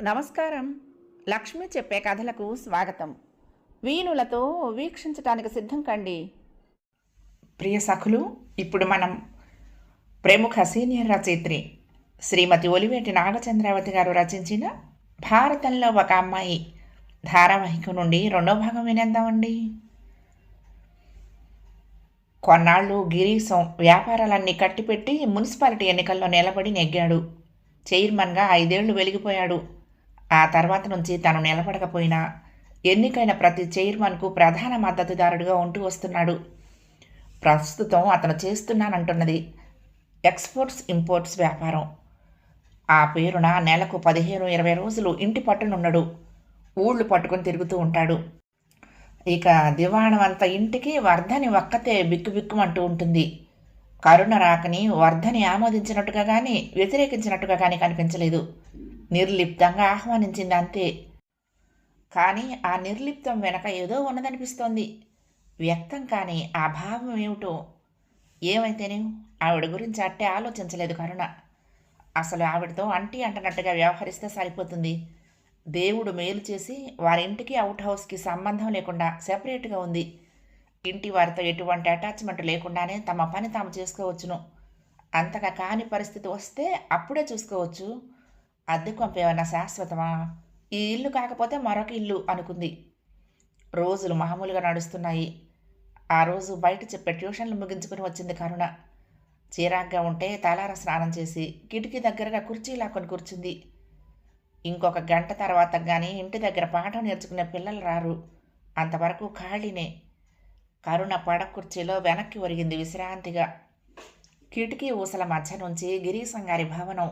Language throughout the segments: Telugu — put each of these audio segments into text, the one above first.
నమస్కారం. లక్ష్మి చెప్పే కథలకు స్వాగతం. వీణులతో వీక్షించటానికి సిద్ధం కండి. ప్రియ సఖులు, ఇప్పుడు మనం ప్రముఖ సీనియర్ రచయిత్రి శ్రీమతి ఒలివేటి నాగచంద్రావతి గారు రచించిన భారతంలో ఒక అమ్మాయి ధారావాహిక నుండి రెండో భాగం వినేద్దామండి. కొన్నాళ్ళు గిరీశం వ్యాపారాలన్నీ కట్టిపెట్టి మున్సిపాలిటీ ఎన్నికల్లో నిలబడి నెగ్గాడు. చైర్మన్గా 5 ఏళ్లు వెలిగిపోయాడు. ఆ తర్వాత నుంచి తను నిలబడకపోయినా ఎన్నికైన ప్రతి చైర్మన్కు ప్రధాన మద్దతుదారుడిగా ఉంటూ వస్తున్నాడు. ప్రస్తుతం అతను చేస్తున్నానంటున్నది ఎక్స్పోర్ట్స్ ఇంపోర్ట్స్ వ్యాపారం. ఆ పేరున నెలకు 15-20 రోజులు ఇంటి పట్టునున్నాడు. ఊళ్ళు పట్టుకొని తిరుగుతూ ఉంటాడు. ఇక దివాణం ఇంటికి వర్ధని ఒక్కతే బిక్కుబిక్కుమంటూ ఉంటుంది. కరుణ రాకని వర్ధని ఆమోదించినట్టుగా కానీ వ్యతిరేకించినట్టుగా కానీ కనిపించలేదు. నిర్లిప్తంగా ఆహ్వానించింది అంతే. కానీ ఆ నిర్లిప్తం వెనక ఏదో ఉన్నదనిపిస్తోంది. వ్యక్తం కానీ ఆ భావం ఏమిటో. ఏమైతేనే ఆవిడ గురించి అట్టే ఆలోచించలేదు కరుణ. అసలు ఆవిడతో అంటనట్టుగా వ్యవహరిస్తే సరిపోతుంది. దేవుడు మేలు చేసి వారింటికి అవుట్ హౌస్కి సంబంధం లేకుండా సెపరేట్గా ఉంది. ఇంటి వారితో ఎటువంటి అటాచ్మెంట్ లేకుండానే తమ పని తాము చేసుకోవచ్చును. అంతగా కాని పరిస్థితి వస్తే అప్పుడే చూసుకోవచ్చు. అద్దె కొంప ఏమన్నా శాశ్వతమా? ఈ ఇల్లు కాకపోతే మరొక ఇల్లు అనుకుంది. రోజులు మామూలుగా నడుస్తున్నాయి. ఆ రోజు బయట చెప్పే ట్యూషన్లు ముగించుకుని వచ్చింది కరుణ. చిరాగ్గా ఉంటే తలార స్నానం చేసి కిటికీ దగ్గరగా కుర్చీ లాక్కొని కూర్చుంది. ఇంకొక గంట తర్వాత కానీ ఇంటి దగ్గర పాఠం నేర్చుకునే పిల్లలు రారు. అంతవరకు ఖాళీనే. కరుణ పడక కుర్చీలో వెనక్కి ఒరిగింది విశ్రాంతిగా. కిటికీ ఊసల మధ్య నుంచి గిరీశంగారి భవనం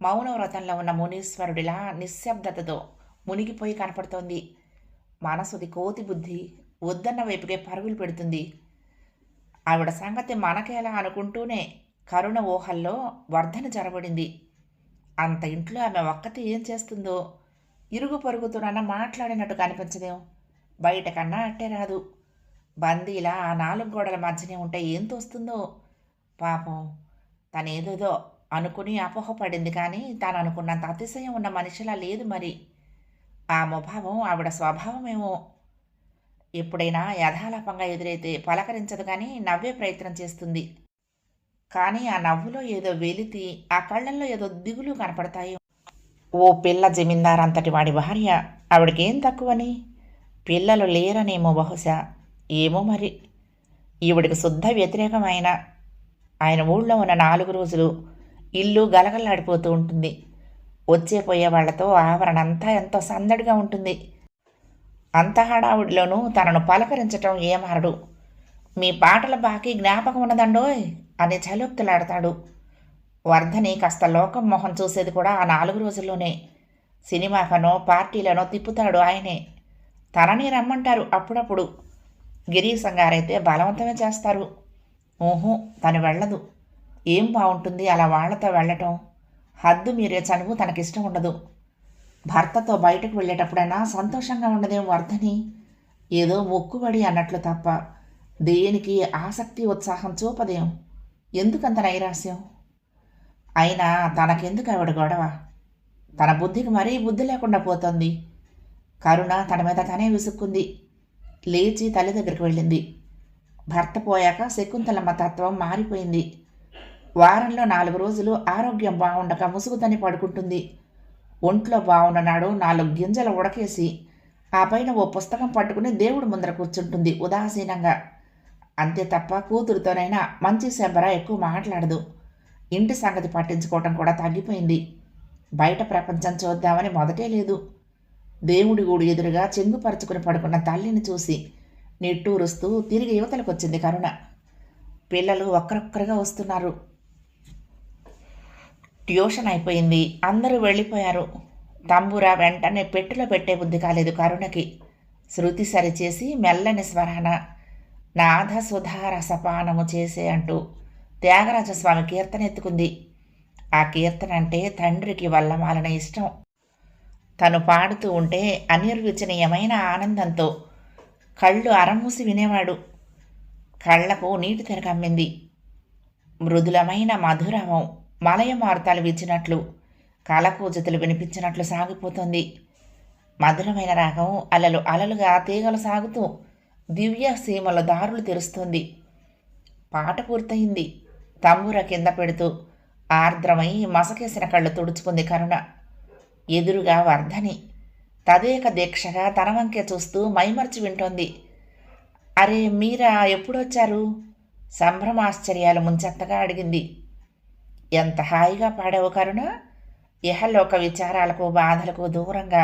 మౌనవ్రతంలో ఉన్న మునీశ్వరుడిలా నిశ్శబ్దతతో మునిగిపోయి కనపడుతోంది. మనసుది కోతి బుద్ధి వద్దన్న వైపుకే పరుగులు పెడుతుంది. ఆవిడ సంగతి మనకేలా అనుకుంటూనే కరుణ ఊహల్లో వర్ధన జరబడింది. అంత ఇంట్లో ఆమె ఒక్కతే ఏం చేస్తుందో ఇరుగు పొరుగుతున్న మాట్లాడినట్టు కనిపించదేం. బయటకన్నా అట్టే రాదు. బందీలా ఆ 4 గోడల మధ్యనే ఉంటే ఏం తోస్తుందో. పాపం తనేదేదో అనుకుని అపోహపడింది. కానీ తాను అనుకున్నంత అతిశయం ఉన్న మనిషిలా లేదు మరి. ఆ ముభావం ఆవిడ స్వభావమేమో. ఎప్పుడైనా యథాలాపంగా ఎదురైతే పలకరించదు కానీ నవ్వే ప్రయత్నం చేస్తుంది. కానీ ఆ నవ్వులో ఏదో వెలితి, ఆ కళ్ళల్లో ఏదో దిగులు కనపడతాయి. ఓ పిల్ల జమీందార్ అంతటి వాడి భార్య ఆవిడకేం తక్కువని? పిల్లలు లేరనేమో బహుశా. ఏమో మరి. ఈవిడికి శుద్ధ వ్యతిరేకమైన ఆయన ఊళ్ళో ఉన్న 4 రోజులు ఇల్లు గలగల్లాడిపోతూ ఉంటుంది. వచ్చే పోయే వాళ్లతో ఆవరణంతా ఎంతో సందడిగా ఉంటుంది. అంత హడావుడిలోనూ తనను పలకరించటం ఏమారడు. మీ పాటల బాకీ జ్ఞాపకం ఉన్నదండోయ్ అని చలోక్తులాడతాడు. వర్ధని కాస్త లోకం మొహం చూసేది కూడా ఆ 4 రోజుల్లోనే. సినిమాకనో పార్టీలనో తిప్పుతాడు ఆయనే. తనని రమ్మంటారు అప్పుడప్పుడు. గిరీశంగారైతే బలవంతమే చేస్తారు. ఊహు, తను వెళ్ళదు. ఏం బాగుంటుంది అలా వాళ్లతో వెళ్ళటం? హద్దు మీరే చనువు తనకిష్టం ఉండదు. భర్తతో బయటకు వెళ్ళేటప్పుడైనా సంతోషంగా ఉండదేం వర్ధని? ఏదో మొక్కుబడి అన్నట్లు తప్ప దేనికి ఆసక్తి ఉత్సాహం చూపదేం. ఎందుకంత నైరాస్యం? అయినా తనకెందుకు ఆవిడ గొడవ? తన బుద్ధికి మరీ బుద్ధి లేకుండా పోతోంది. కరుణ తన మీద తనే విసుక్కుంది. లేచి తల్లి దగ్గరికి వెళ్ళింది. భర్త పోయాక శకుంతలమ్మ తత్వం మారిపోయింది. వారంలో 4 రోజులు ఆరోగ్యం బాగుండక ముసుగుతని పడుకుంటుంది. ఒంట్లో బాగున్ననాడు 4 గింజలు ఉడకేసి ఆ పైన ఓ పుస్తకం పట్టుకుని దేవుడి ముందర కూర్చుంటుంది ఉదాసీనంగా. అంతే తప్ప కూతురుతోనైనా మంచి శబ్బర ఎక్కువ మాట్లాడదు. ఇంటి సంగతి పట్టించుకోవటం కూడా తగ్గిపోయింది. బయట ప్రపంచం చూద్దామని మొదటే లేదు. దేవుడి గూడు ఎదురుగా చెంగుపరుచుకుని పడుకున్న తల్లిని చూసి నిట్టూరుస్తూ తిరిగి యువతలకొచ్చింది కరుణ. పిల్లలు ఒక్కరొక్కరుగా వస్తున్నారు. ట్యూషన్ అయిపోయింది. అందరూ వెళ్ళిపోయారు. తంబురా వెంటనే పెట్టెలో పెట్టే బుద్ధి కాలేదు కరుణకి. శృతి సరిచేసి మెల్లని స్వరాన నాథ సుధారసపానము చేసే అంటూ త్యాగరాజస్వామి కీర్తన ఎత్తుకుంది. ఆ కీర్తన అంటే తండ్రికి వల్లమాలన ఇష్టం. తను పాడుతూ ఉంటే అనిర్వచనీయమైన ఆనందంతో కళ్ళు అరమూసి వినేవాడు. కళ్లకు నీటి తెరకమ్మింది. మృదులమైన మధురవం మలయమారుతాలు వీచినట్లు కలకూజతులు వినిపించినట్లు సాగిపోతుంది. మధురమైన రాగం అలలు అలలుగా తీగలు సాగుతూ దివ్య సీమల దారులు తెరుస్తుంది. పాట పూర్తయింది. తంబుర కింద పెడుతూ ఆర్ద్రమై మసకేసిన కళ్ళు తుడుచుకుంది కరుణ. ఎదురుగా వర్ధని తదేక దీక్షగా తన వంకే చూస్తూ మైమర్చి వింటోంది. అరే మీరా ఎప్పుడొచ్చారు? సంభ్రమాశ్చర్యాలు ముంచెత్తగా అడిగింది. ఎంత హాయిగా పాడావు కరుణ. ఇహలోక విచారాలకు బాధలకు దూరంగా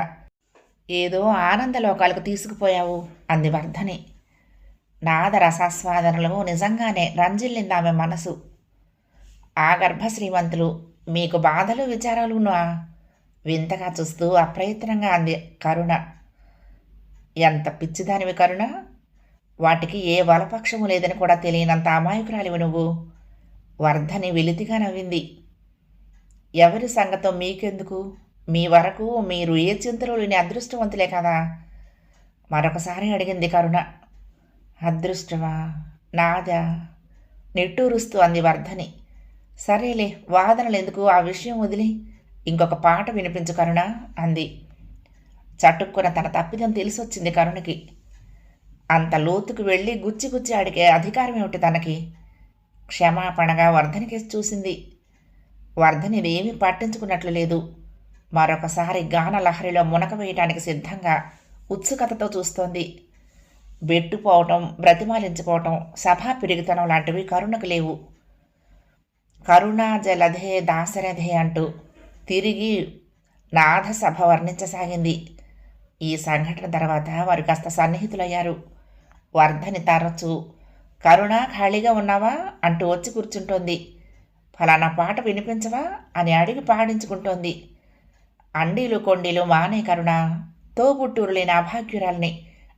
ఏదో ఆనందలోకాలకు తీసుకుపోయావు అంది వర్ధని. నాద రసాస్వాదనలు నిజంగానే రంజిల్లింది ఆమె మనసు. ఆ గర్భ శ్రీమంతులు మీకు బాధలు విచారాలునా? వింతగా చూస్తూ అప్రయత్నంగా అంది కరుణ. ఎంత పిచ్చిదానివి కరుణ. వాటికి ఏ బలపక్షము లేదని కూడా తెలియనంత అమాయకురాలివి నువ్వు. వర్ధని వెలితిగా నవ్వింది. ఎవరి సంగతో మీకెందుకు? మీ వరకు మీరు ఏ చింతలు లేని అదృష్టవంతులే కదా. మరొకసారి అడిగింది కరుణ. అదృష్టమా నాదా? నిట్టూరుస్తూ అంది వర్ధని. సరేలే వాదనలెందుకు, ఆ విషయం వదిలి ఇంకొక పాట వినిపించు కరుణ అంది. చటుక్కున తన తప్పిదం తెలిసొచ్చింది కరుణకి. అంత లోతుకు వెళ్ళి గుచ్చి గుచ్చి అడిగే అధికారం ఏమిటి తనకి? క్షమాపణగా వర్ధనికేసి చూసింది. వర్ధనిదేమీ పట్టించుకున్నట్లు లేదు. మరొకసారి గానలహరిలో మునక వేయటానికి సిద్ధంగా ఉత్సుకతతో చూస్తోంది. బెట్టుపోవటం, బ్రతిమాలించుకోవటం, సభా పిరిగితనం లాంటివి కరుణకు లేవు. కరుణా జలధే దాశరథే అంటూ తిరిగి నాథసభ వర్ణించసాగింది. ఈ సంఘటన తర్వాత వారు కాస్త సన్నిహితులయ్యారు. వర్ధని తరచు కరుణ ఖాళీగా ఉన్నావా అంటూ వచ్చి కూర్చుంటోంది. ఫలానా పాట వినిపించవా అని అడిగి పాడించుకుంటోంది. అండీలు కొండీలు మానే కరుణ, తోబుట్టూరు లేని అభాగ్యురాల్ని,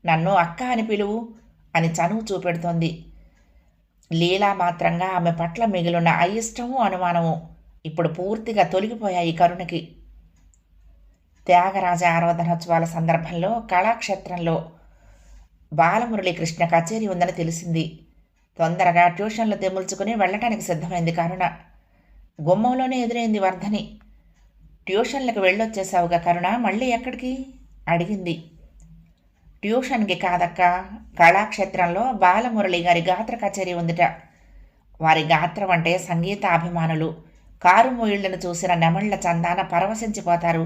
నన్ను అక్క అని పిలువు అని చనువు చూపెడుతోంది. లీలా మాత్రంగా ఆమె పట్ల మిగిలిన అయిష్టము అనుమానము ఇప్పుడు పూర్తిగా తొలగిపోయాయి కరుణకి. త్యాగరాజ ఆరాధనోత్సవాల సందర్భంలో కళాక్షేత్రంలో బాలమురళీకృష్ణ కచేరీ ఉందని తెలిసింది. తొందరగా ట్యూషన్లు తెముల్చుకుని వెళ్ళటానికి సిద్ధమైంది కరుణ. గుమ్మంలోనే ఎదురైంది వర్ధని. ట్యూషన్లకు వెళ్ళొచ్చేసావుగా కరుణ, మళ్ళీ ఎక్కడికి అడిగింది. ట్యూషన్కి కాదక్క, కళాక్షేత్రంలో బాలమురళి గారి గాత్ర కచేరీ ఉందిట. వారి గాత్రం అంటే సంగీత అభిమానులు కారు మొయిళ్లను చూసిన నెమళ్ల చందాన పరవశించిపోతారు.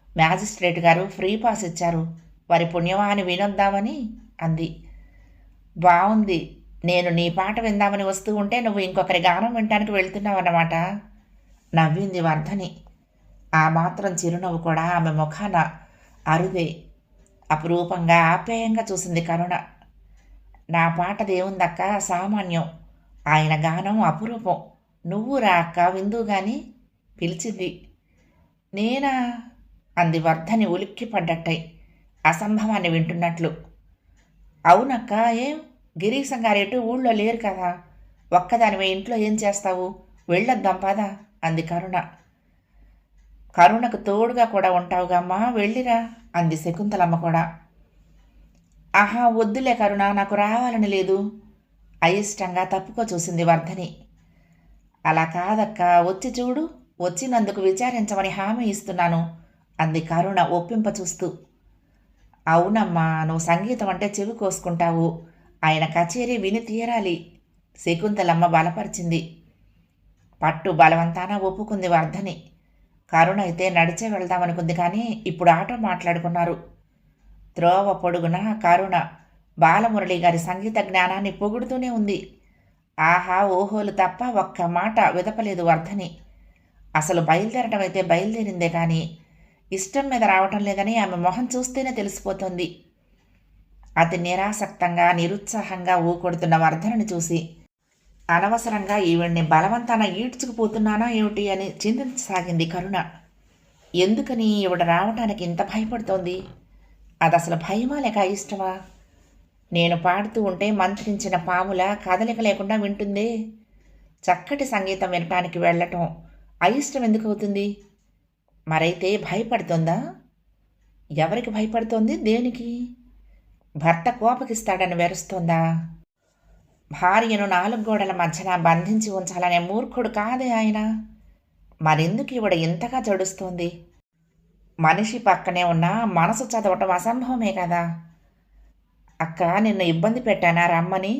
మ్యాజిస్ట్రేట్ గారు ఫ్రీ పాస్ ఇచ్చారు. వారి పుణ్యమాని వినొద్దామని అంది. బావుంది. నేను నీ పాట విందామని వస్తూ ఉంటే నువ్వు ఇంకొకరి గానం వినటానికి వెళ్తున్నావన్నమాట నవ్వింది వర్ధని. ఆ మాత్రం చిరునవ్వు కూడా ఆమె ముఖాన అరుదే. అపురూపంగా ఆప్యాయంగా చూసింది కరుణ. నా పాటదేముందక్క, సామాన్యం. ఆయన గానం అపురూపం. నువ్వు రా అక్క విందు గాని పిలిచింది. నేనా అంది వర్ధని ఉలిక్కిపడ్డట్టయి అసంభవాన్ని వింటున్నట్లు. అవునక్క, ఏం గిరీశం గారెటు ఊళ్ళో లేరు కదా, ఒక్కదానివే ఇంట్లో ఏం చేస్తావు, వెళ్ళొద్దాం పదా అంది కరుణ. కరుణకు తోడుగా కూడా ఉంటావుగమ్మా, వెళ్ళిరా అంది శకుంతలమ్మ కూడా. ఆహా వద్దులే కరుణ, నాకు రావాలని లేదు అయిష్టంగా తప్పుకో చూసింది వర్ధని. అలా కాదక్క, వచ్చి చూడు, వచ్చినందుకు విచారించమని హామీ ఇస్తున్నాను అంది కరుణ ఒప్పింప చూస్తూ. అవునమ్మా, నువ్వు సంగీతం అంటే చెవి కోసుకుంటావు, ఆయన కచేరీ విని తీరాలి శకుంతలమ్మ బలపరిచింది. పట్టు బలవంతాన ఒప్పుకుంది వర్ధని. కరుణ అయితే నడిచే వెళ్దామనుకుంది, కానీ ఇప్పుడు ఆటో మాట్లాడుకున్నారు. త్రోవ పొడుగున కరుణ బాలమురళి గారి సంగీత జ్ఞానాన్ని పొగుడుతూనే ఉంది. ఆహా ఓహోలు తప్ప ఒక్క మాట విదపలేదు వర్ధని. అసలు బయలుదేరటం అయితే బయలుదేరిందే కానీ ఇష్టం మీద రావటం లేదని ఆమె మొహం చూస్తేనే తెలిసిపోతుంది. అతి నిరాసక్తంగా నిరుత్సాహంగా ఊకొడుతున్న వర్ధనని చూసి అనవసరంగా ఈవిడ్ని బలవంతాన ఈడ్చుకుపోతున్నానా ఏమిటి అని చింతించసాగింది కరుణ. ఎందుకని ఈవిడ రావటానికి ఇంత భయపడుతోంది? అది అసలు భయమా లేక ఇష్టమా? నేను పాడుతూ ఉంటే మంత్రించిన పాముల కదలిక లేకుండా వింటుందే. చక్కటి సంగీతం వినటానికి వెళ్ళటం అయిష్టం ఎందుకు అవుతుంది? మరైతే భయపడుతుందా? ఎవరికి భయపడుతోంది? దేనికి? భర్త కోపకిస్తాడని వెరుస్తోందా? భార్యను 4 గోడల మధ్యన బంధించి ఉంచాలనే మూర్ఖుడు కాదే ఆయన. మరెందుకు ఈవిడ ఇంతగా జడుస్తోంది? మనిషి పక్కనే ఉన్న మనసు చదవటం అసంభవమే కదా. అక్క, నిన్ను ఇబ్బంది పెట్టానా రమ్మని?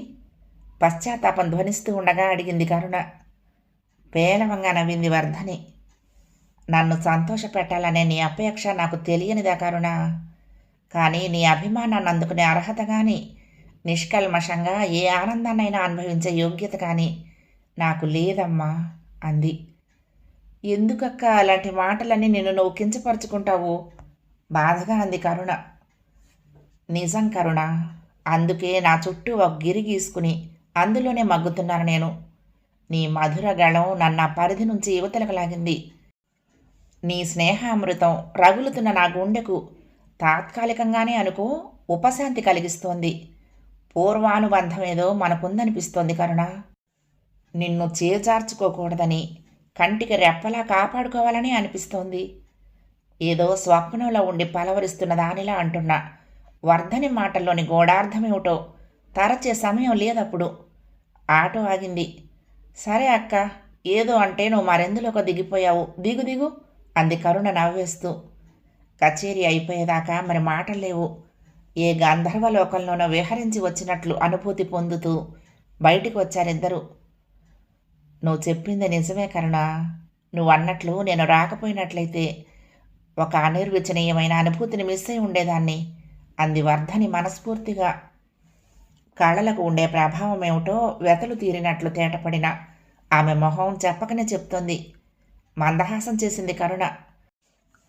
పశ్చాత్తాపం ధ్వనిస్తూ ఉండగా అడిగింది కరుణ. పేలవంగా నవ్వింది వర్ధని. నన్ను సంతోషపెట్టాలనే నీ అపేక్ష నాకు తెలియనిదా కరుణ? కానీ నీ అభిమానాన్ని అందుకునే అర్హత కానీ, నిష్కల్మషంగా ఏ ఆనందాన్నైనా అనుభవించే యోగ్యత కానీ నాకు లేదమ్మా అంది. ఎందుకక్క అలాంటి మాటలన్నీ నిన్ను నువ్వు కించపరుచుకుంటావు? బాధగా అంది కరుణ. నిజం కరుణ, అందుకే నా చుట్టూ ఒక గిరి గీసుకుని అందులోనే మగ్గుతున్నాను నేను. నీ మధుర గళం నన్ను ఆ పరిధి నుంచి యువతలకు లాగింది. నీ స్నేహామృతం రగులుతున్న నా గుండెకు తాత్కాలికంగానే అనుకో ఉపశాంతి కలిగిస్తోంది. పూర్వానుబంధం ఏదో మనకుందనిపిస్తోంది కరుణ. నిన్ను చేజార్చుకోకూడదని, కంటికి రెప్పలా కాపాడుకోవాలని అనిపిస్తోంది. ఏదో స్వప్నంలో ఉండి పలవరిస్తున్న దానిలా అంటున్నా వర్ధని మాటల్లోని గూఢార్థమేమిటో తరచే సమయం లేదప్పుడు. ఆటో ఆగింది. సరే అక్క, ఏదో అంటే నువ్వు మరెందులోకి దిగిపోయావు, దిగు దిగు అంది కరుణ నవ్వేస్తూ. కచేరీ అయిపోయేదాకా మరి మాటలు లేవు. ఏ గంధర్వలోకంలోనో విహరించి వచ్చినట్లు అనుభూతి పొందుతూ బయటికి వచ్చారిద్దరూ. నువ్వు చెప్పింది నిజమే కరుణ. నువ్వు అన్నట్లు నేను రాకపోయినట్లయితే ఒక అనిర్వచనీయమైన అనుభూతిని మిస్ అయి ఉండేదాన్ని అంది వర్ధని మనస్ఫూర్తిగా. కళలకు ఉండే ప్రభావం ఏమిటో వెతలు తీరినట్లు తేటపడిన ఆమె మొహం చెప్పకనే చెప్తోంది. మందహాసం చేసింది కరుణ.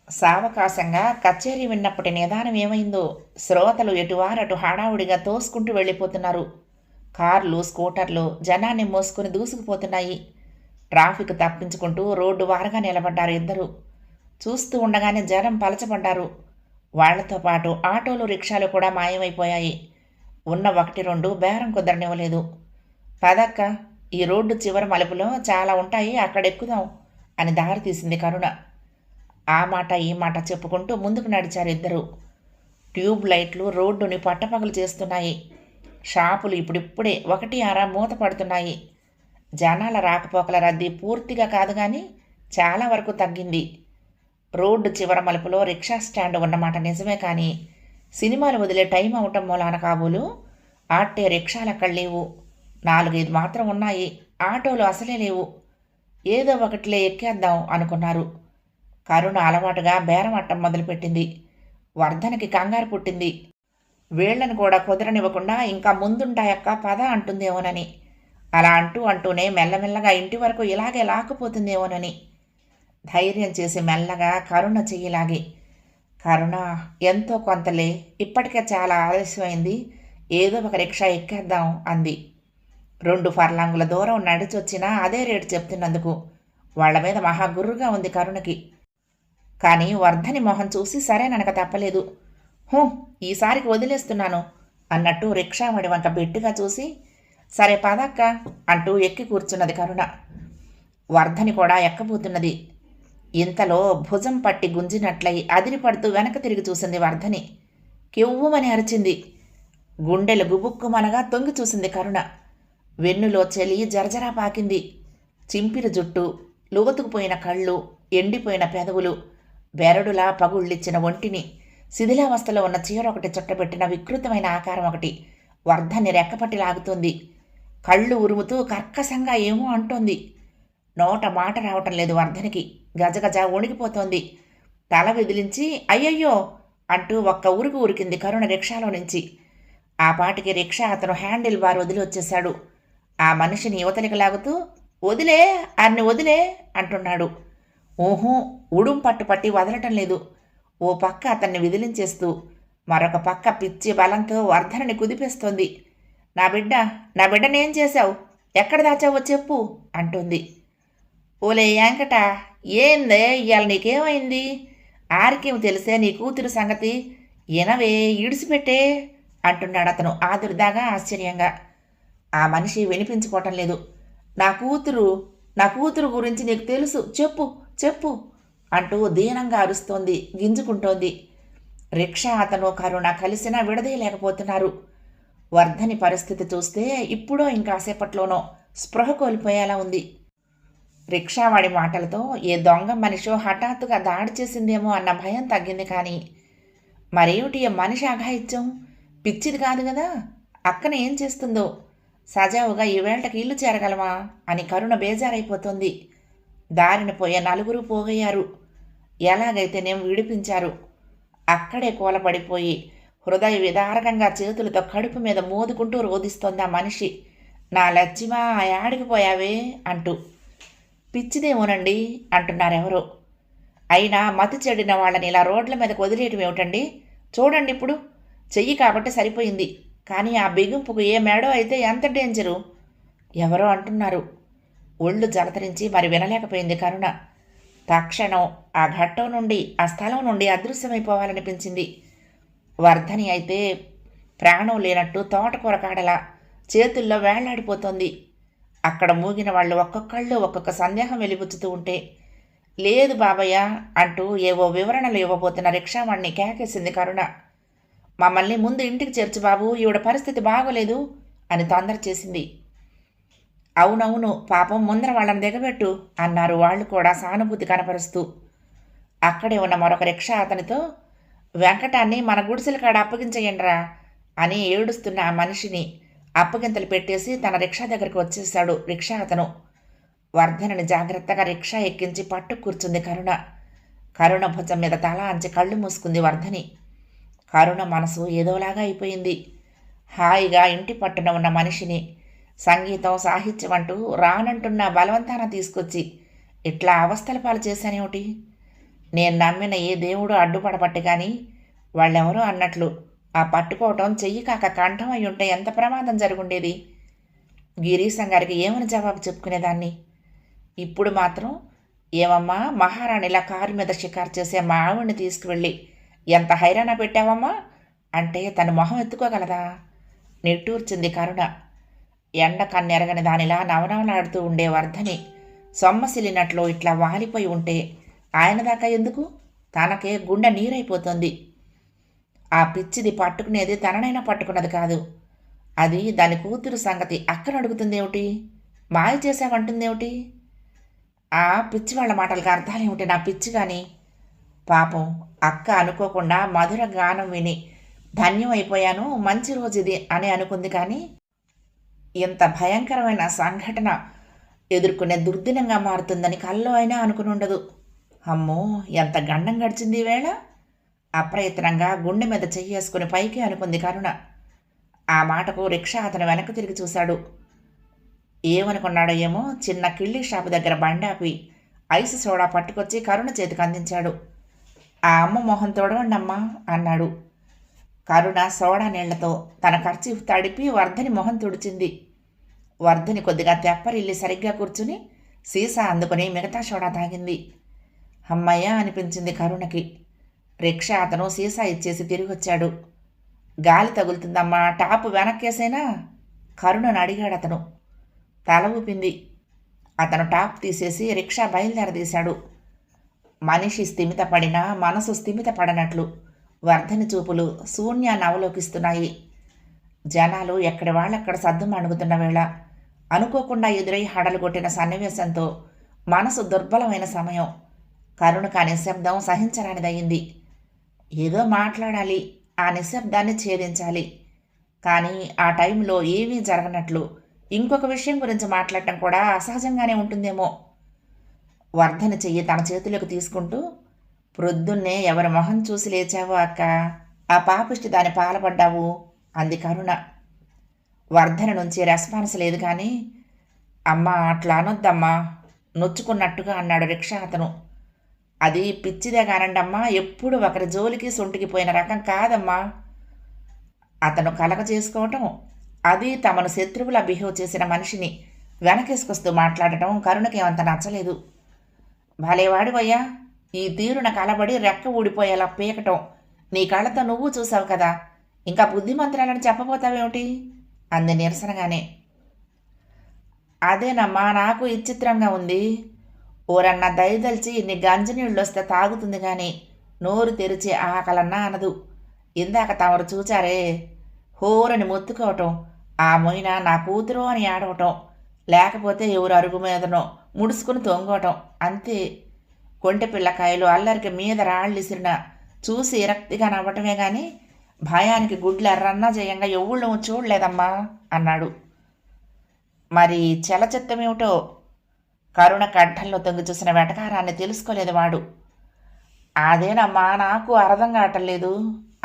సావకాశంగా కచేరీ విన్నప్పటి నిదానం ఏమైందో. శ్రోతలు ఎటువారటు హడావుడిగా తోసుకుంటూ వెళ్ళిపోతున్నారు. కార్లు, స్కూటర్లు జనాన్ని మోసుకుని దూసుకుపోతున్నాయి. ట్రాఫిక్ తప్పించుకుంటూ రోడ్డు వారగా నిలబడ్డారు ఇద్దరు. చూస్తూ ఉండగానే జనం పలచబడ్డారు. వాళ్లతో పాటు ఆటోలు, రిక్షాలు కూడా మాయమైపోయాయి. ఉన్న 1-2 బేరం కుదరనివ్వలేదు. పదక్క, ఈ రోడ్డు చివరి మలుపులో చాలా ఉంటాయి, అక్కడెక్కుదాం అని దారి తీసింది కరుణ. ఆ మాట ఈ మాట చెప్పుకుంటూ ముందుకు నడిచారు ఇద్దరు. ట్యూబ్ లైట్లు రోడ్డుని పట్టపగలు చేస్తున్నాయి. షాపులు ఇప్పుడిప్పుడే 1-6 మూత పడుతున్నాయి. జనాల రాకపోకల రద్దీ పూర్తిగా కాదు కానీ చాలా వరకు తగ్గింది. రోడ్డు చివర మలుపులో రిక్షా స్టాండ్ ఉన్నమాట నిజమే, కానీ సినిమాలు వదిలే టైం అవటం మూలాన కాబోలు ఆట్టే రిక్షాలు అక్కడ లేవు. 4-5 మాత్రం ఉన్నాయి. ఆటోలు అసలే లేవు. ఏదో ఒకటిలే ఎక్కేద్దాం అనుకున్నారు. కరుణ అలవాటుగా బేరమట్టం మొదలుపెట్టింది. వర్ధనకి కంగారు పుట్టింది. వీళ్లను కూడా కుదరనివ్వకుండా ఇంకా ముందుంటాయక్క పద అంటుందేమోనని. అలా అంటూనే మెల్లమెల్లగా ఇంటి వరకు ఇలాగే లాక్కుపోతుందేమోనని ధైర్యం చేసి మెల్లగా కరుణ చెయ్యిలాగి, కరుణ ఎంతో కొంతలే, ఇప్పటికే చాలా ఆలస్యమైంది, ఏదో ఒక రిక్షా ఎక్కేద్దాం అంది. 2 ఫర్లాంగుల దూరం నడిచొచ్చినా అదే రేటు చెప్తున్నందుకు వాళ్ల మీద మహాగుర్రుగా ఉంది కరుణకి. కానీ వర్ధని మొహం చూసి సరేననక తప్పలేదు. ఈసారికి వదిలేస్తున్నాను అన్నట్టు రిక్షావాడి వంక బెట్టిగా చూసి సరే పదక్క అంటూ ఎక్కి కూర్చున్నది కరుణ. వర్ధని కూడా ఎక్కబోతున్నది. ఇంతలో భుజం పట్టి గుంజినట్లయి అదిరిపడుతూ వెనక తిరిగి చూసింది వర్ధని. కెవ్వుమని అరిచింది. గుండెలు గుబుక్కుమనగా తొంగి చూసింది కరుణ. వెన్నులో చలి జరజరా పాకింది. చింపిరి జుట్టు, లోతుకుపోయిన కళ్ళు, ఎండిపోయిన పెదవులు, బెరడులా పగుళ్ళిచ్చిన ఒంటిని, శిథిలావస్థలో ఉన్న చీర ఒకటి చుట్టబెట్టిన వికృతమైన ఆకారం ఒకటి వర్ధన్ని రెక్కపట్టి లాగుతోంది. కళ్ళు ఉరుముతూ కర్కశంగా ఏమో అంటోంది. నోట మాట రావటం లేదు వర్ధనికి. గజగజ వణికిపోతోంది. తల విదిలించి అయ్యయ్యో అంటూ ఒక్క ఉరుకు ఉరికింది కరుణ రిక్షాలో నుంచి. ఆ పాటికి రిక్షా అతను హ్యాండిల్ బార్ వదిలి వచ్చేశాడు. ఆ మనిషిని యువతలికి లాగుతూ వదిలే, అన్ని వదిలే అంటున్నాడు. ఊహూ, ఉడుం పట్టుపట్టి వదలటం లేదు. ఓ పక్క అతన్ని విదిలించేస్తూ మరొక పక్క పిచ్చి బలంతో వర్ధనని కుదిపేస్తోంది. నా బిడ్డనేం చేశావు, ఎక్కడ దాచావో చెప్పు అంటుంది. ఓలే యాంకట, ఏందే ఇవాళ నీకేమైంది? ఆరికేం తెలిసే నీ కూతురు సంగతి, ఎనవే ఈడిసిపెట్టే అంటున్నాడు అతను ఆదుర్దాగా ఆశ్చర్యంగా. ఆ మనిషి వినిపించుకోవటం లేదు. నా కూతురు గురించి నీకు తెలుసు, చెప్పు చెప్పు అంటూ దీనంగా అరుస్తోంది, గింజుకుంటోంది. రిక్షా అతను కరుణ కలిసినా విడదీయలేకపోతున్నారు. వర్ధని పరిస్థితి చూస్తే ఇప్పుడో ఇంకాసేపట్లోనో స్పృహ కోల్పోయేలా ఉంది. రిక్షావాడి మాటలతో ఏ దొంగ మనిషో హఠాత్తుగా దాడి చేసిందేమో అన్న భయం తగ్గింది. కానీ మరేమిటి ఈ మనిషి అఘాయిత్యం? పిచ్చిది కాదు కదా, అక్కన ఏం చేస్తుందో? సజావుగా ఈవేళకి ఇల్లు చేరగలమా అని కరుణ బేజారైపోతుంది. దారిన పోయే నలుగురు పోగయ్యారు. ఎలాగైతేనేం విడిపించారు. అక్కడే కూలపడిపోయి హృదయ విదారకంగా చేతులతో కడుపు మీద మోదుకుంటూ రోదిస్తోంది ఆ మనిషి. నా లచ్చిమా యాడికి పోయావే అంటూ. పిచ్చిదేమోనండి అంటున్నారెవరో. అయినా మతి చెడిన వాళ్ళని ఇలా రోడ్ల మీదకు వదిలేయటం ఏమిటండి? చూడండి ఇప్పుడు, చెయ్యి కాబట్టి సరిపోయింది, కానీ ఆ బిగింపుకు ఏ మేడో అయితే ఎంత డేంజరు ఎవరో అంటున్నారు. ఒళ్ళు జలతరించి మరి వినలేకపోయింది కరుణ. తక్షణం ఆ ఘట్టం నుండి, ఆ స్థలం నుండి అదృశ్యమైపోవాలనిపించింది. వర్ధని అయితే ప్రాణం లేనట్టు తోటకూర కాడలా చేతుల్లో వేళ్లాడిపోతోంది. అక్కడ మూగిన వాళ్ళు ఒక్కొక్కళ్ళు ఒక్కొక్క సందేహం వెలిబుచ్చుతూ ఉంటే, లేదు బాబయ్య అంటూ ఏవో వివరణలు ఇవ్వబోతున్న రిక్షావాణ్ణి కేకేసింది కరుణ. మమ్మల్ని ముందు ఇంటికి చేర్చు బాబు, ఈవిడ పరిస్థితి బాగోలేదు అని తొందర చేసింది. అవునవును పాపం, ముందర వాళ్ళని దిగబెట్టు అన్నారు వాళ్ళు కూడా సానుభూతి కనపరుస్తూ. అక్కడే ఉన్న మరొక రిక్షా అతనితో, వెంకటాన్ని మన గుడిసెల కాడ అప్పగించేయండిరా అని ఏడుస్తున్న ఆ మనిషిని అప్పగింతలు పెట్టేసి తన రిక్షా దగ్గరికి వచ్చేశాడు రిక్షా అతను. వర్ధనని జాగ్రత్తగా రిక్షా ఎక్కించి పట్టు కూర్చుంది కరుణ. కరుణ భుజం మీద తల అంచి కళ్ళు మూసుకుంది వర్ధని. కరుణ మనసు ఏదోలాగా అయిపోయింది. హాయిగా ఇంటి పట్టున ఉన్న మనిషిని సంగీతం సాహిత్యం అంటూ రానంటున్న బలవంతాన తీసుకొచ్చి ఇట్లా అవస్థల పాలు చేశానేమిటి? నేను నమ్మిన ఏ దేవుడు అడ్డుపడబట్టి కానీ వాళ్ళెవరో అన్నట్లు ఆ పట్టుకోవటం చెయ్యి కాక కంఠం అయి ఉంటే ఎంత ప్రమాదం జరుగుండేది? గిరీశం గారికి ఏమని జవాబు చెప్పుకునేదాన్ని? ఇప్పుడు మాత్రం, ఏమమ్మా మహారాణిలా కారు మీద షికారు చేసే మా ఆవిడ్ని తీసుకువెళ్ళి ఎంత హైరాణ పెట్టావమ్మా అంటే తను మొహం ఎత్తుకోగలదా? నిట్టూర్చింది కరుణ. ఎండ కన్నెరగని దానిలా నవనవలాడుతూ ఉండే వర్ధని సొమ్మసిలినట్లు ఇట్లా వాలిపోయి ఉంటే ఆయన దాకా ఎందుకు? తనకే గుండె నీరైపోతుంది. ఆ పిచ్చిది పట్టుకునేది తననైనా పట్టుకున్నది కాదు. అది దాని కూతురు సంగతి అక్కన అడుగుతుందేమిటి? మాయ చేసావంటుందేమిటి? ఆ పిచ్చి వాళ్ళ మాటలకు అర్థాలేమిటి నా పిచ్చి కానీ? పాపం అక్క అనుకోకుండా మధుర గానం విని ధన్యం అయిపోయాను, మంచి రోజు ఇది అని అనుకుంది. కానీ ఇంత భయంకరమైన సంఘటన ఎదుర్కొనే దుర్దినంగా మారుతుందని కల్లో అయినా అనుకుని ఉండదు. అమ్మో, ఎంత గండం గడిచింది ఈవేళ. అప్రయత్నంగా గుండె మీద చెయ్యేసుకుని పైకి అనుకుంది కరుణ. ఆ మాటకు రిక్షా అతను వెనక్కి తిరిగి చూశాడు. ఏమనుకున్నాడో ఏమో, చిన్న కిళ్ళీ షాపు దగ్గర బండాపి ఐస్ సోడా పట్టుకొచ్చి కరుణ చేతికి అందించాడు. ఆ అమ్మ మొహం తొడవండమ్మా అన్నాడు. కరుణ సోడా నీళ్లతో తన కర్చీఫ్ తడిపి వర్ధని మొహం తుడిచింది. వర్ధని కొద్దిగా తెప్పరిల్లి సరిగ్గా కూర్చుని సీసా అందుకుని మిగతా సోడా తాగింది. అమ్మయ్య అనిపించింది కరుణకి. రిక్షా అతను సీసా ఇచ్చేసి తిరిగొచ్చాడు. గాలి తగులుతుందమ్మా, టాపు వెనక్కేసేనా కరుణను అడిగాడు అతను. తల ఊపింది. అతను టాప్ తీసేసి రిక్షా బయలుదేరదీశాడు. మనిషి స్థిమితపడినా మనసు స్థిమితపడనట్లు వర్ధని చూపులు శూన్యాన్ని అవలోకిస్తున్నాయి. జనాలు ఎక్కడి వాళ్ళక్కడ సద్దు అణుగుతున్న వేళ అనుకోకుండా ఎదురై హడలు కొట్టిన సన్నివేశంతో మనసు దుర్బలమైన సమయం. కరుణకు ఆ నిశ్శబ్దం సహించరానిదయ్యింది. ఏదో మాట్లాడాలి, ఆ నిశ్శబ్దాన్ని ఛేదించాలి. కానీ ఆ టైంలో ఏమీ జరగనట్లు ఇంకొక విషయం గురించి మాట్లాడటం కూడా అసహజంగానే ఉంటుందేమో. వర్ధని చెయ్యి తన చేతులకు తీసుకుంటూ, ప్రొద్దున్నే ఎవరి మొహం చూసి లేచావో అక్క, ఆ పాపిష్టి దాని పాలపడ్డావు అంది కరుణ. వర్ధన నుంచి రెస్పాన్స్ లేదు. కానీ అమ్మా అట్లా అనొద్దమ్మా నొచ్చుకున్నట్టుగా అన్నాడు రిక్షా అతను. అది పిచ్చిదే కానండమ్మా, ఎప్పుడు ఒకరి జోలికి సొంటికి పోయిన రకం కాదమ్మా. అతను కలగ చేసుకోవటం, అది తమను శత్రువులా బిహేవ్ చేసిన మనిషిని వెనకేసుకొస్తూ మాట్లాడటం కరుణకేమంత నచ్చలేదు. భలేవాడివయ్యా, ఈ తీరున కలబడి రెక్క ఊడిపోయేలా పీకటం నీ కళ్ళతో నువ్వు చూసావు కదా, ఇంకా బుద్ధిమంతురాలని చెప్పబోతావేమిటి అంది నిరసనగానే. అదేనమ్మా నాకు విచిత్రంగా ఉంది. ఓరన్న దయదలిచి ఇన్ని గంజినీళ్ళు వస్తే తాగుతుంది కానీ నోరు తెరిచి ఆకలన్నా అనదు. ఇందాక తమరు చూచారే, హోరని మొత్తుకోవటం, ఆ మొయిన నా కూతురు అని ఆడవటం, లేకపోతే ఎవరు అరుగు మీదనో ముడుచుకుని తొంగోవటం అంతే. కొంటె పిల్లకాయలు అల్లరికి మీద రాళ్ళు ఇసిరిన చూసి విరక్తిగా నవ్వటమే గాని భయానికి గుడ్లు ఎర్రన్నా జయంగా ఎవళ్ళు చూడలేదమ్మా అన్నాడు. మరి చలచిత్తమేమిటో కరుణ కడ్డల్లో తొంగి చూసిన వెటకారాన్ని తెలుసుకోలేదు వాడు. అదేనమ్మా నాకు అర్థం కావటంలేదు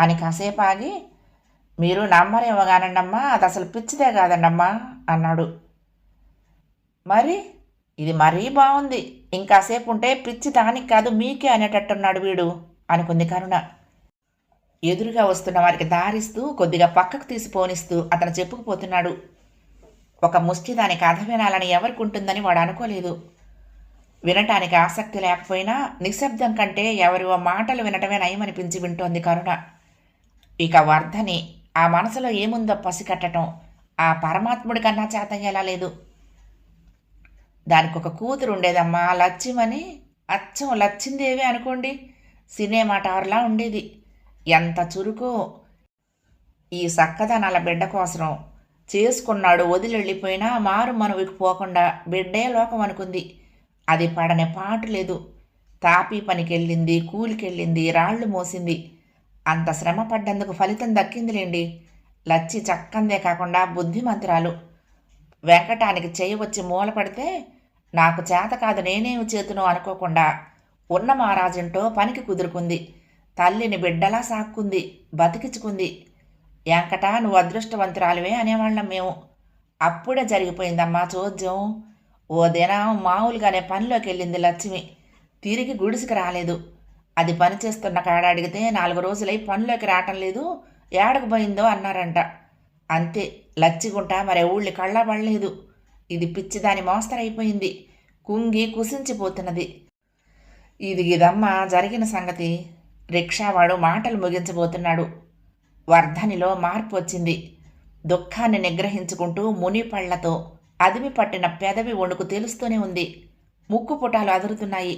అని కాసేపు ఆగి, మీరు నమ్మరేమో కానండమ్మా అది అసలు పిచ్చిదే కాదండమ్మా అన్నాడు. మరి ఇది మరీ బాగుంది, ఇంకాసేపు ఉంటే పిచ్చి దానికి కాదు మీకే అనేటట్టున్నాడు వీడు అనుకుంది కరుణ. ఎదురుగా వస్తున్న వారికి దారిస్తూ కొద్దిగా పక్కకు తీసి పోనిస్తూ అతను చెప్పుకుపోతున్నాడు. ఒక ముష్టి దాని కథ వినాలని ఎవరికి ఉంటుందని వాడు అనుకోలేదు. వినటానికి ఆసక్తి లేకపోయినా నిశ్శబ్దం కంటే ఎవరివో మాటలు వినటమే నయమనిపించి వింటోంది కరుణ. ఇక వర్ధని ఆ మనసులో ఏముందో పసికట్టడం ఆ పరమాత్ముడి కన్నా చేతయ్యేలా లేదు. దానికి ఒక కూతురు ఉండేదమ్మా లచ్చిమని, అచ్చం లచ్చిందేవి అనుకోండి, సినిమా టార్లా ఉండేది. ఎంత చురుకో! ఈ సక్కదనాల బిడ్డ కోసం చేసుకున్నాడు వదిలెళ్ళిపోయినా మారు మనవికి పోకుండా బిడ్డే లోకం అనుకుంది. అది పడని పాటు లేదు. తాపీ పనికెళ్ళింది, కూలికెళ్ళింది, రాళ్లు మోసింది. అంత శ్రమ పడ్డందుకు ఫలితం దక్కిందిలేండి. లచ్చి చక్కందే కాకుండా బుద్ధిమంతురాలు. వెంకటానికి చేయవచ్చి మూలపడితే నాకు చేత కాదు నేనేమి చేతును అనుకోకుండా ఉన్న మహారాజంటో పనికి కుదురుకుంది. తల్లిని బిడ్డలా సాక్కుంది, బతికించుకుంది. వెంకట నువ్వు అదృష్టవంతురాలివే అనేవాళ్ళం మేము. అప్పుడే జరిగిపోయిందమ్మా చోద్యం. ఓ దినం మామూలుగానే పనిలోకి వెళ్ళింది లక్ష్మి. తిరిగి గుడిసికి రాలేదు. అది పనిచేస్తున్న కాడ అడిగితే 4 రోజులై పనిలోకి రావటం లేదు, ఏడకు పోయిందో అన్నారంట. అంతే, లచ్చిగుంట మరే ఊళ్ళి కళ్ళ పడలేదు. ఇది పిచ్చిదాని మోస్తరైపోయింది, కుంగి కుసించిపోతున్నది. ఇదమ్మా జరిగిన సంగతి. రిక్షావాడు మాటలు ముగించబోతున్నాడు. వర్ధనిలో మార్పు వచ్చింది. దుఃఖాన్ని నిగ్రహించుకుంటూ మునిపళ్లతో అదిమి పట్టిన పెదవి వణుకు తెలుస్తూనే ఉంది. ముక్కు పుటాలు అదురుతున్నాయి.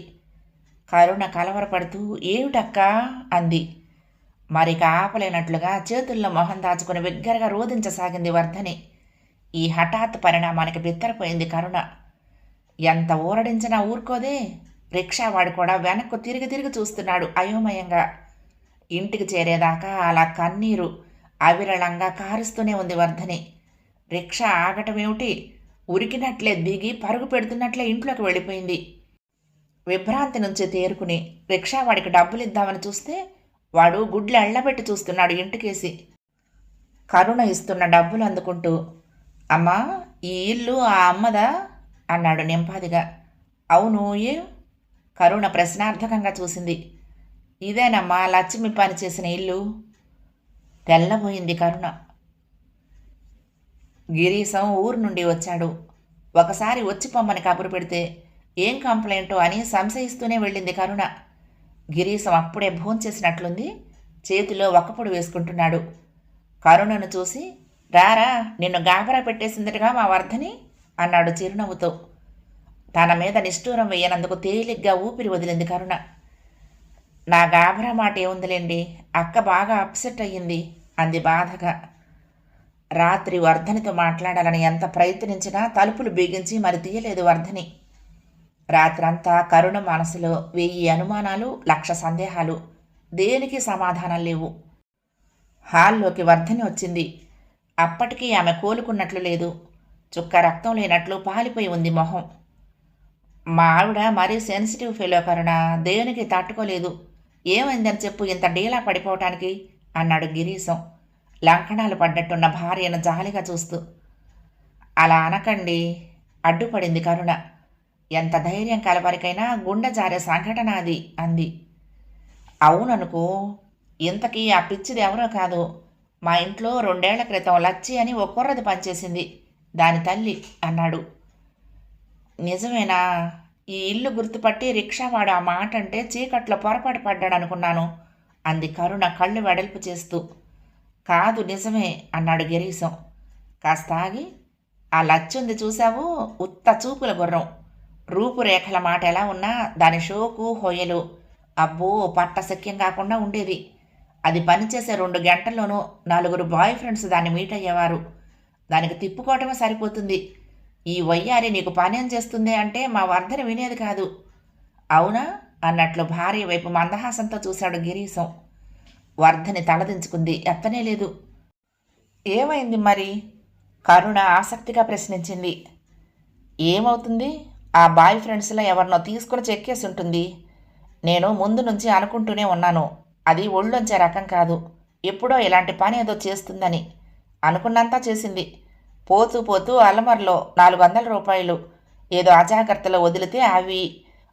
కరుణ కలవరపడుతూ ఏమిటక్కా అంది. మరిక ఆపలేనట్లుగా చేతుల్లో మొహం దాచుకుని బిగ్గరగా రోధించసాగింది వర్ధని. ఈ హఠాత్ పరిణామానికి బిత్తరపోయింది కరుణ. ఎంత ఊరడించినా ఊరుకోదే. రిక్షావాడు కూడా వెనక్కు తిరిగి తిరిగి చూస్తున్నాడు అయోమయంగా. ఇంటికి చేరేదాకా అలా కన్నీరు అవిరళంగా కారుస్తూనే ఉంది వర్ధని. రిక్షా ఆగటమేమిటి, ఉరికినట్లే దిగి పరుగు పెడుతున్నట్లే ఇంట్లోకి వెళ్ళిపోయింది. విభ్రాంతి నుంచి తేరుకుని రిక్షావాడికి డబ్బులు ఇద్దామని చూస్తే వాడు గుడ్లు ఎళ్లబెట్టి చూస్తున్నాడు ఇంటికేసి. కరుణ ఇస్తున్న డబ్బులు అందుకుంటూ, అమ్మా ఈ ఇల్లు ఆ అమ్మదా అన్నాడు నింపాదిగా. అవును, ఏ? కరుణ ప్రశ్నార్థకంగా చూసింది. ఇదేనమ్మా లక్ష్మి పని చేసిన ఇల్లు. తెల్లబోయింది కరుణ. గిరీశం ఊరు నుండి వచ్చాడు. ఒకసారి వచ్చి పొమ్మని కబురు పెడితే ఏం కంప్లైంటో అని సంశయిస్తూనే వెళ్ళింది కరుణ. గిరీశం అప్పుడే భోంచేసినట్లుంది. చేతిలో ఒక్కపొడి వేసుకుంటున్నాడు. కరుణను చూసి, రారా నిన్ను గాబరా పెట్టేసిందిగా మా వర్ధని అన్నాడు చిరునవ్వుతో. తన మీద నిష్ఠూరం వేయనందుకు తేలిగ్గా ఊపిరి వదిలింది కరుణ. నా గాబరా మాట ఏముందిలేండి, అక్క బాగా అప్సెట్ అయ్యింది అంది బాధగా. రాత్రి వర్ధనితో మాట్లాడాలని ఎంత ప్రయత్నించినా తలుపులు బిగించి మరి తీయలేదు వర్ధని. రాత్రంతా కరుణ మనసులో 1000 అనుమానాలు, 1,00,000 సందేహాలు. దేనికి సమాధానం లేవు. హాల్లోకి వర్ధని వచ్చింది. అప్పటికీ ఆమె కోలుకున్నట్లు లేదు. చుక్క రక్తం లేనట్లు పాలిపోయి ఉంది మొహం. మా ఆవిడ మరీ సెన్సిటివ్ ఫెలో కరుణ, దేనికి తట్టుకోలేదు. ఏమైందని చెప్పు ఇంత డీలా పడిపోవటానికి అన్నాడు గిరీశం లంకణాలు పడ్డట్టున్న భార్యను జాలిగా చూస్తూ. అలా అనకండి అడ్డుపడింది కరుణ. ఎంత ధైర్యం కలవరికైనా గుండె జారే సంఘటన అది అంది. అవుననుకో, ఇంతకీ ఆ పిచ్చిది ఎవరో కాదు. మా ఇంట్లో 2 ఏళ్ల క్రితం లచ్చి అని ఓ కుర్రది పనిచేసింది, దాని తల్లి అన్నాడు. నిజమేనా? ఈ ఇల్లు గుర్తుపట్టి రిక్షావాడు ఆ మాట అంటే చీకట్లో పొరపాటు పడ్డాడనుకున్నాను అంది కరుణ కళ్ళు వెడల్పు చేస్తూ. కాదు నిజమే అన్నాడు గిరీశం. కాస్త ఆగి, ఆ లచ్చుంది చూశావు, ఉత్త చూపుల గుర్రం. రూపురేఖల మాట ఎలా ఉన్నా దాని షోకు హొయ్యలు అబ్బో పట్టశక్యం కాకుండా ఉండేది. అది పనిచేసే 2 గంటల్లోనూ 4 బాయ్ ఫ్రెండ్స్ దాన్ని మీట్ అయ్యేవారు. దానికి తిప్పుకోవటమే సరిపోతుంది. ఈ వయ్యారి నీకు పనేం చేస్తుంది అంటే మా వర్ధని వినేది కాదు. అవునా అన్నట్లు భార్య వైపు మందహాసంతో చూశాడు గిరీశం. వర్ధని తలదించుకుంది, ఎత్తనే లేదు. ఏమైంది మరి? కరుణ ఆసక్తిగా ప్రశ్నించింది. ఏమవుతుంది? ఆ బాయ్ ఫ్రెండ్స్లో ఎవరినో తీసుకుని చెక్కేసి ఉంటుంది. నేను ముందు నుంచి అనుకుంటూనే ఉన్నాను, అది ఒళ్ళొంచే రకం కాదు, ఎప్పుడో ఇలాంటి పని ఏదో చేస్తుందని. అనుకున్నంతా చేసింది. పోతూ పోతూ అలమర్లో 400 రూపాయలు ఏదో అజాగ్రత్తలో వదిలితే అవి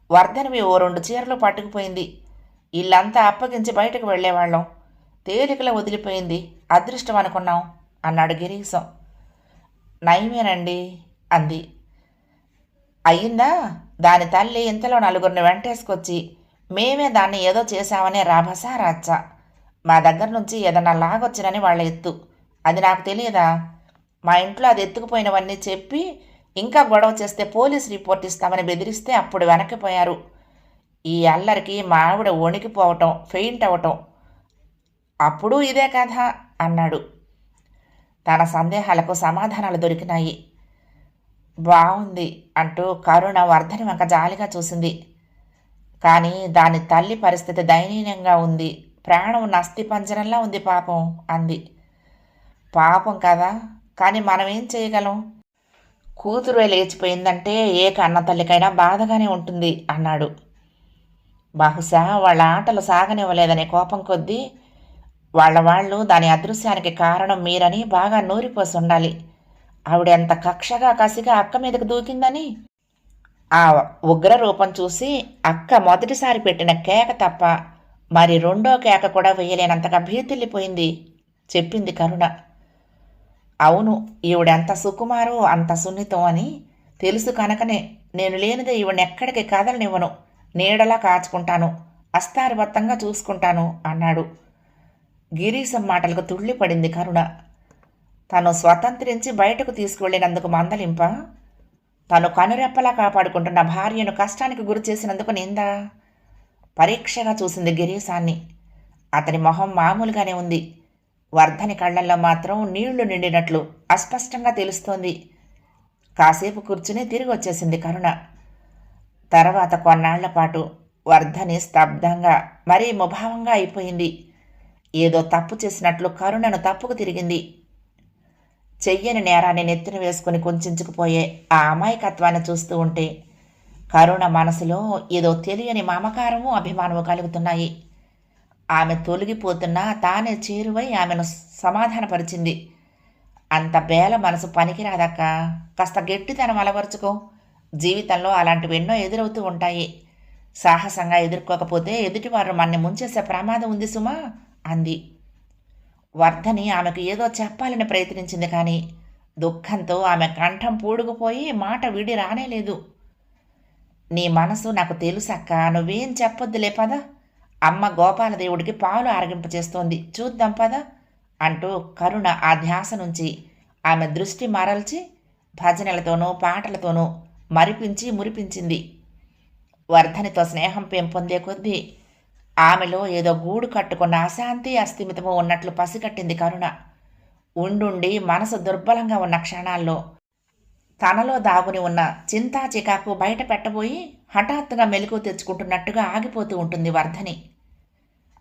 వర్ధనివి ఓ 2 చీరలు పట్టుకుపోయింది. ఇల్లంతా అప్పగించి బయటకు వెళ్ళేవాళ్ళం. తేలికలో వదిలిపోయింది. అదృష్టం అనుకున్నాం అన్నాడు గిరీశం. నయమేనండి అంది. అయ్యిందా? దాని తల్లి ఇంతలో నలుగురిని వెంటేసుకొచ్చి మేమే దాన్ని ఏదో చేశామనే రాభసా రాచ్చ. మా దగ్గర నుంచి ఏదన్నా లాగొచ్చినని వాళ్ళ ఎత్తు. అది నాకు తెలియదా? మా ఇంట్లో అది ఎత్తుకుపోయినవన్నీ చెప్పి ఇంకా గొడవ చేస్తే పోలీస్ రిపోర్ట్ ఇస్తామని బెదిరిస్తే అప్పుడు వెనక్కిపోయారు. ఈ అల్లరికి మా ఆవిడ వణికిపోవటం, ఫెయింట్ అవ్వటం. అప్పుడు ఇదే కథ అన్నాడు. తన సందేహాలకు సమాధానాలు దొరికినాయి. బాగుంది అంటూ కరుణ వర్ధని వంక జాలిగా చూసింది. కానీ దాని తల్లి పరిస్థితి దయనీయంగా ఉంది. ప్రాణం నస్తిపంజరంలా ఉంది పాపం అంది. పాపం కదా, కానీ మనం ఏం చేయగలం? కూతురు లేచిపోయిందంటే ఏ కన్న తల్లికైనా బాధగానే ఉంటుంది అన్నాడు. బహుశా వాళ్ళ ఆటలు సాగనివ్వలేదనే కోపం కొద్దీ వాళ్ళు దాని అదృశ్యానికి కారణం మీరని బాగా నూరిపోసి ఉండాలి. ఆవిడెంత కక్షగా కసిగా అక్క మీదకు దూకిందని. ఆ ఉగ్ర రూపం చూసి అక్క మొదటిసారి పెట్టిన కేక తప్ప మరి రెండో కేక కూడా వేయలేనంతగా భీతిల్లిపోయింది చెప్పింది కరుణ. అవును, ఈవిడెంత సుకుమారో అంత సున్నితం అని తెలుసు కనుకనే నేను లేనిదే ఈవిడెక్కడికి కదలనివ్వను, నీడలా కాచుకుంటాను, అస్తారబత్తంగా చూసుకుంటాను అన్నాడు. గిరీశం మాటలకు తుళ్ళిపడింది కరుణ. తను స్వతంత్రించి బయటకు తీసుకువెళ్ళినందుకు మందలింప, తను కనురెప్పలా కాపాడుకుంటున్న భార్యను కష్టానికి గురి చేసినందుకు నిందా? పరీక్షగా చూసింది గిరీశాన్ని. అతని మొహం మామూలుగానే ఉంది. వర్ధని కళ్ళల్లో మాత్రం నీళ్లు నిండినట్లు అస్పష్టంగా తెలుస్తోంది. కాసేపు కూర్చుని తిరిగి వచ్చేసింది కరుణ. తర్వాత కొన్నాళ్ల పాటు వర్ధని స్తబ్దంగా మరీ ముభావంగా అయిపోయింది. ఏదో తప్పు చేసినట్లు కరుణను తప్పుకు తిరిగింది. చెయ్యని నేరాన్ని నెత్తిన వేసుకుని కుంచుకుపోయే ఆ అమాయకత్వాన్ని చూస్తూ ఉంటే కరుణ మనసులో ఏదో తెలియని మమకారము అభిమానము కలుగుతున్నాయి. ఆమె తొలగిపోతున్నా తానే చేరువై ఆమెను సమాధానపరిచింది. అంత బేల మనసు పనికిరాదక్క, కాస్త గట్టితనం అలవరుచుకో. జీవితంలో అలాంటివి ఎన్నో ఎదురవుతూ ఉంటాయి. సాహసంగా ఎదుర్కోకపోతే ఎదుటివారు మన్ని ముంచేసే ప్రమాదం ఉంది సుమా అంది. వర్ధని ఆమెకు ఏదో చెప్పాలని ప్రయత్నించింది, కానీ దుఃఖంతో ఆమె కంఠం పూడుకుపోయి మాట విడి రానేలేదు. నీ మనసు నాకు తెలుసక్క, నువ్వేం చెప్పొద్దులే పద. అమ్మ గోపాలదేవుడికి పాలు ఆరగింపచేస్తోంది, చూద్దాం పద అంటూ కరుణ ఆ ధ్యాస నుంచి ఆమె దృష్టి మరల్చి భజనలతోనూ పాటలతోనూ మరిపించి మురిపించింది. వర్ధనితో స్నేహం పెంపొందే కొద్దీ ఆమెలో ఏదో గూడు కట్టుకున్న అశాంతి అస్థిమితము ఉన్నట్లు పసిగట్టింది కరుణ. ఉండుండి మనసు దుర్బలంగా ఉన్న క్షణాల్లో తనలో దాగుని ఉన్న చింతా చికాకు బయట పెట్టబోయి హఠాత్తుగా మెలకు తెచ్చుకుంటున్నట్టుగా ఆగిపోతూ ఉంటుంది వర్ధని.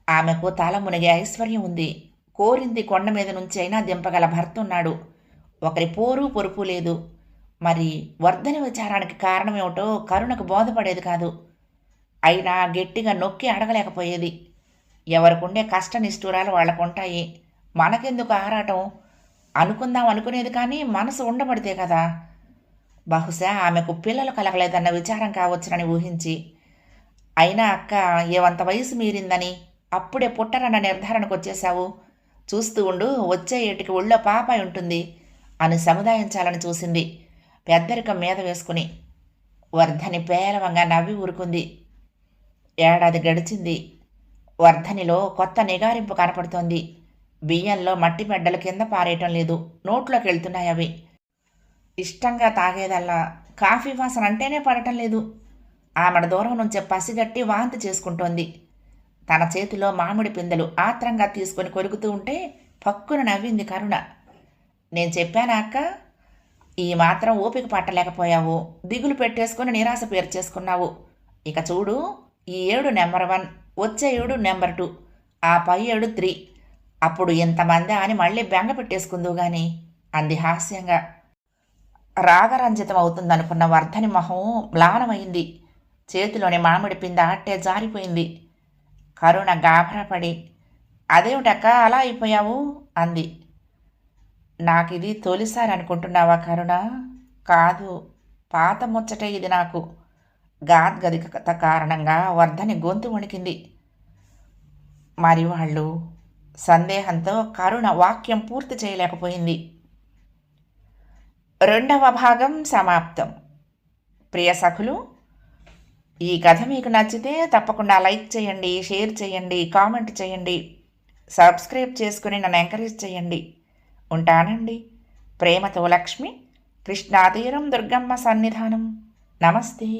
ఆమెకు తల మునిగే ఐశ్వర్యం ఉంది. కోరింది కొండ మీద నుంచైనా దింపగల భర్త ఉన్నాడు. ఒకరి పోరు పొరుపు లేదు. మరి వర్ధని విచారానికి కారణమేమిటో కరుణకు బోధపడేది కాదు. అయినా గట్టిగా నొక్కి అడగలేకపోయేది. ఎవరికుండే కష్ట నిష్ఠూరాలు వాళ్ళకుంటాయి, మనకెందుకు ఆరాటం అనుకుందాం అనుకునేది, కానీ మనసు ఉండబడితే కదా. బహుశా ఆమెకు పిల్లలు కలగలేదన్న విచారం కావచ్చునని ఊహించి, అయినా అక్క ఏవంత వయసు మీరిందని అప్పుడే పుట్టరన్న నిర్ధారణకు వచ్చేశావు, చూస్తూ ఉండు, వచ్చే ఏటికి ఒళ్ళో పాపాయి ఉంటుంది అని సముదాయించాలని చూసింది పెద్దరికం మీద వేసుకుని. వర్ధని పేలవంగా నవ్వి ఊరుకుంది. ఏడాది గడిచింది. వర్ధనిలో కొత్త నిగారింపు కనపడుతోంది. బియ్యంలో మట్టి మెడ్డలు కింద పారేయటం లేదు, నోట్లోకి వెళ్తున్నాయి అవి. ఇష్టంగా తాగేదల్లా కాఫీ వాసన అంటేనే పడటం లేదు. ఆమెడ దూరం నుంచే పసిగట్టి వాంతి చేసుకుంటోంది. తన చేతిలో మామిడి పిందెలు ఆత్రంగా తీసుకొని కొరుకుతూ ఉంటే పక్కున నవ్వింది కరుణ. నేను చెప్పానా అక్క, ఈ మాత్రం ఓపిక పట్టలేకపోయావు, దిగులు పెట్టేసుకుని నిరాశ పేర్చేసుకున్నావు. ఇక చూడు, ఈ ఏడు నెంబర్ 1, వచ్చే ఏడు నెంబర్ 2, ఆ పై ఏడు 3, అప్పుడు ఇంతమంది అని మళ్ళీ బెంగ పెట్టేసుకుందువు గాని అంది హాస్యంగా. రాగరంజితం అవుతుందనుకున్న వర్ధని మొహం మ్లానమైంది. చేతిలోని మామిడి పింద అట్టే జారిపోయింది. కరుణ గాభరాపడి, అదేమిటక్క అలా అయిపోయావు అంది. నాకిది తొలిసారి అనుకుంటున్నావా కరుణ? కాదు, పాత ముచ్చటే ఇది నాకు. గాద్గదికత కారణంగా వర్ధని గొంతు వణికింది. మరి వాళ్ళు? సందేహంతో కరుణ వాక్యం పూర్తి చేయలేకపోయింది. 2వ భాగం సమాప్తం. ప్రియ సఖులు, ఈ కథ మీకు నచ్చితే తప్పకుండా లైక్ చేయండి, షేర్ చేయండి, కామెంట్ చేయండి, సబ్స్క్రైబ్ చేసుకుని నన్ను ఎంకరేజ్ చేయండి. ఉంటానండి. ప్రేమతో లక్ష్మి, కృష్ణాతీరం దుర్గమ్మ సన్నిధానం. నమస్తే.